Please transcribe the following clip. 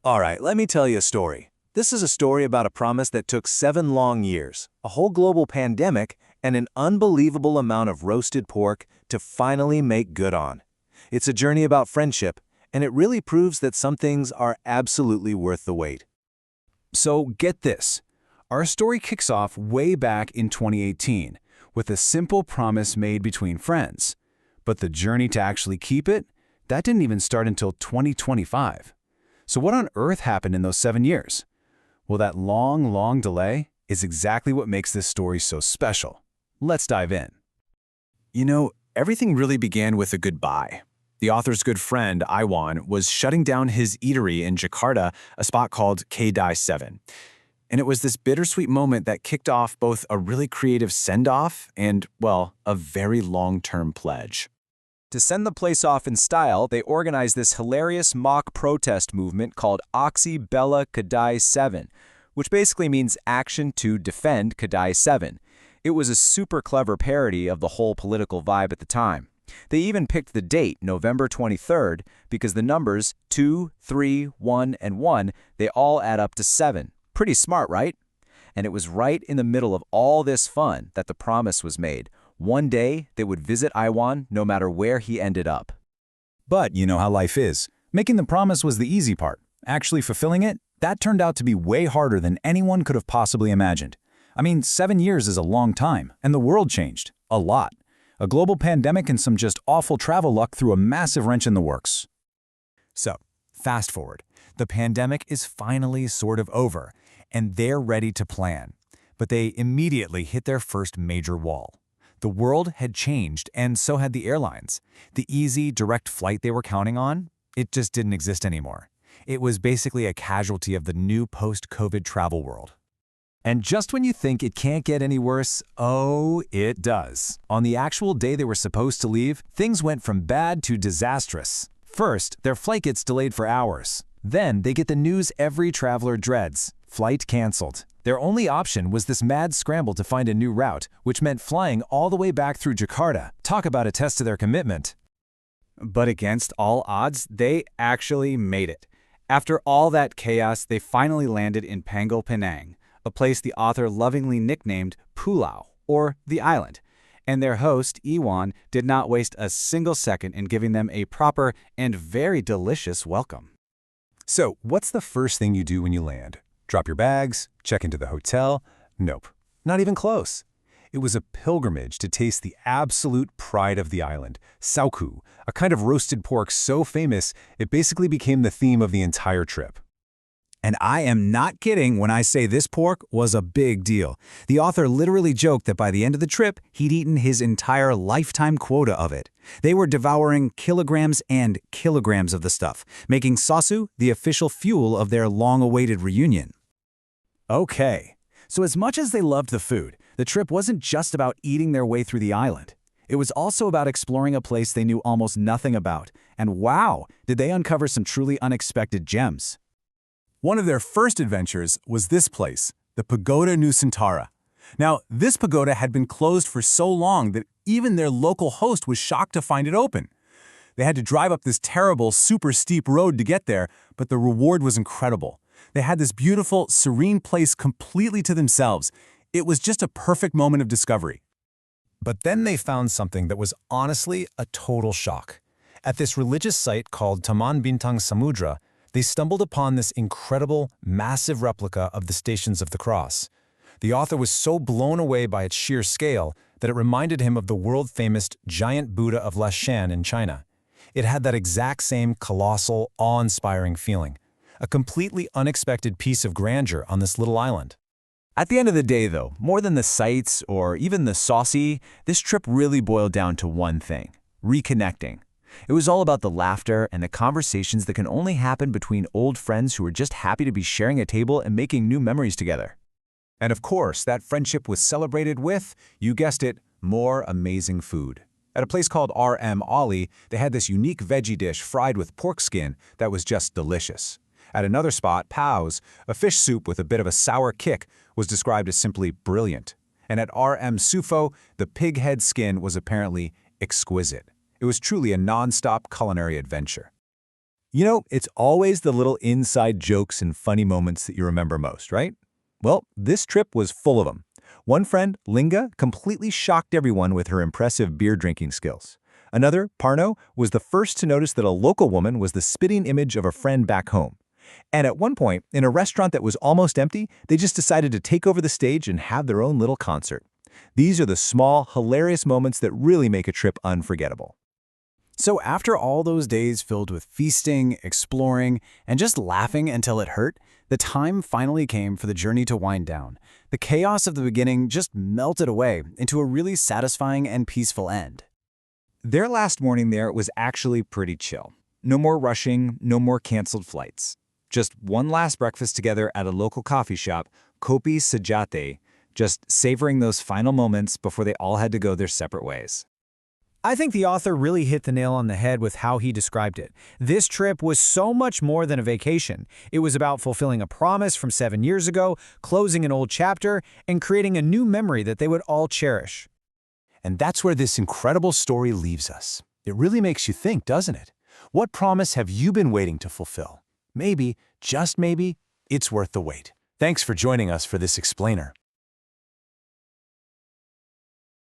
All right, let me tell you a story. This is a story about a promise that took 7 long years, a whole global pandemic, and an unbelievable amount of roasted pork to finally make good on. It's a journey about friendship, and it really proves that some things are absolutely worth the wait. So get this. Our story kicks off way back in 2018 with a simple promise made between friends. But the journey to actually keep it, that didn't even start until 2025. So what on earth happened in those 7 years? Well, that long delay is exactly what makes this story so special. Let's dive in. Everything really began with a goodbye. The author's good friend, Iwan, was shutting down his eatery in Jakarta, a spot called Kedai 7. And it was this bittersweet moment that kicked off both a really creative send-off and, well, a very long-term pledge. To send the place off in style, they organized this hilarious mock protest movement called Aksi Bela Kedai 7, which basically means Action to Defend Kedai 7. It was a super clever parody of the whole political vibe at the time. They even picked the date, November 23rd, because the numbers 2, 3, 1, and 1, they all add up to 7. Pretty smart, right? And it was right in the middle of all this fun that the promise was made. One day, they would visit Iwan no matter where he ended up. But you know how life is. Making the promise was the easy part. Actually fulfilling it, that turned out to be way harder than anyone could have possibly imagined. 7 years is a long time, and the world changed. A lot. A global pandemic and some just awful travel luck threw a massive wrench in the works. So, fast forward. The pandemic is finally sort of over, and they're ready to plan. But they immediately hit their first major wall. The world had changed, and so had the airlines. The easy, direct flight they were counting on, it just didn't exist anymore. It was basically a casualty of the new post-COVID travel world. And just when you think it can't get any worse, oh, it does. On the actual day they were supposed to leave, things went from bad to disastrous. First, their flight gets delayed for hours. Then they get the news every traveler dreads. Flight canceled. Their only option was this mad scramble to find a new route, which meant flying all the way back through Jakarta. Talk about a test to their commitment. But against all odds, they actually made it. After all that chaos, they finally landed in Pangal Penang, a place the author lovingly nicknamed Pulau, or the island. And their host, Iwan, did not waste a single second in giving them a proper and very delicious welcome. So, what's the first thing you do when you land? Drop your bags? Check into the hotel? Nope. Not even close. It was a pilgrimage to taste the absolute pride of the island, sauku, a kind of roasted pork so famous it basically became the theme of the entire trip. And I am not kidding when I say this pork was a big deal. The author literally joked that by the end of the trip, he'd eaten his entire lifetime quota of it. They were devouring kilograms and kilograms of the stuff, making sasu the official fuel of their long-awaited reunion. Okay, so as much as they loved the food, the trip wasn't just about eating their way through the island. It was also about exploring a place they knew almost nothing about. And wow, did they uncover some truly unexpected gems. One of their first adventures was this place, the Pagoda Nusantara. Now, this pagoda had been closed for so long that even their local host was shocked to find it open. They had to drive up this terrible, super steep road to get there, but the reward was incredible. They had this beautiful, serene place completely to themselves. It was just a perfect moment of discovery. But then they found something that was honestly a total shock. At this religious site called Taman Bintang Samudra, they stumbled upon this incredible, massive replica of the Stations of the Cross. The author was so blown away by its sheer scale that it reminded him of the world-famous giant Buddha of Lashan in China. It had that exact same colossal, awe-inspiring feeling. A completely unexpected piece of grandeur on this little island. At the end of the day, though, more than the sights or even the saucy, this trip really boiled down to one thing: reconnecting. It was all about the laughter and the conversations that can only happen between old friends who are just happy to be sharing a table and making new memories together. And of course, that friendship was celebrated with, you guessed it, more amazing food. At a place called RM Ali, they had this unique veggie dish fried with pork skin that was just delicious. At another spot, Pau's, a fish soup with a bit of a sour kick, was described as simply brilliant. And at RM Sufo, the pig head skin was apparently exquisite. It was truly a non-stop culinary adventure. You know, it's always the little inside jokes and funny moments that you remember most, right? Well, this trip was full of them. One friend, Linga, completely shocked everyone with her impressive beer drinking skills. Another, Parno, was the first to notice that a local woman was the spitting image of a friend back home. And at one point, in a restaurant that was almost empty, they just decided to take over the stage and have their own little concert. These are the small, hilarious moments that really make a trip unforgettable. So after all those days filled with feasting, exploring, and just laughing until it hurt, the time finally came for the journey to wind down. The chaos of the beginning just melted away into a really satisfying and peaceful end. Their last morning there was actually pretty chill. No more rushing, no more canceled flights. Just one last breakfast together at a local coffee shop, Kopi Sejate, just savoring those final moments before they all had to go their separate ways. I think the author really hit the nail on the head with how he described it. This trip was so much more than a vacation. It was about fulfilling a promise from 7 years ago, closing an old chapter, and creating a new memory that they would all cherish. And that's where this incredible story leaves us. It really makes you think, doesn't it? What promise have you been waiting to fulfill? Maybe, just maybe, it's worth the wait. Thanks for joining us for this explainer.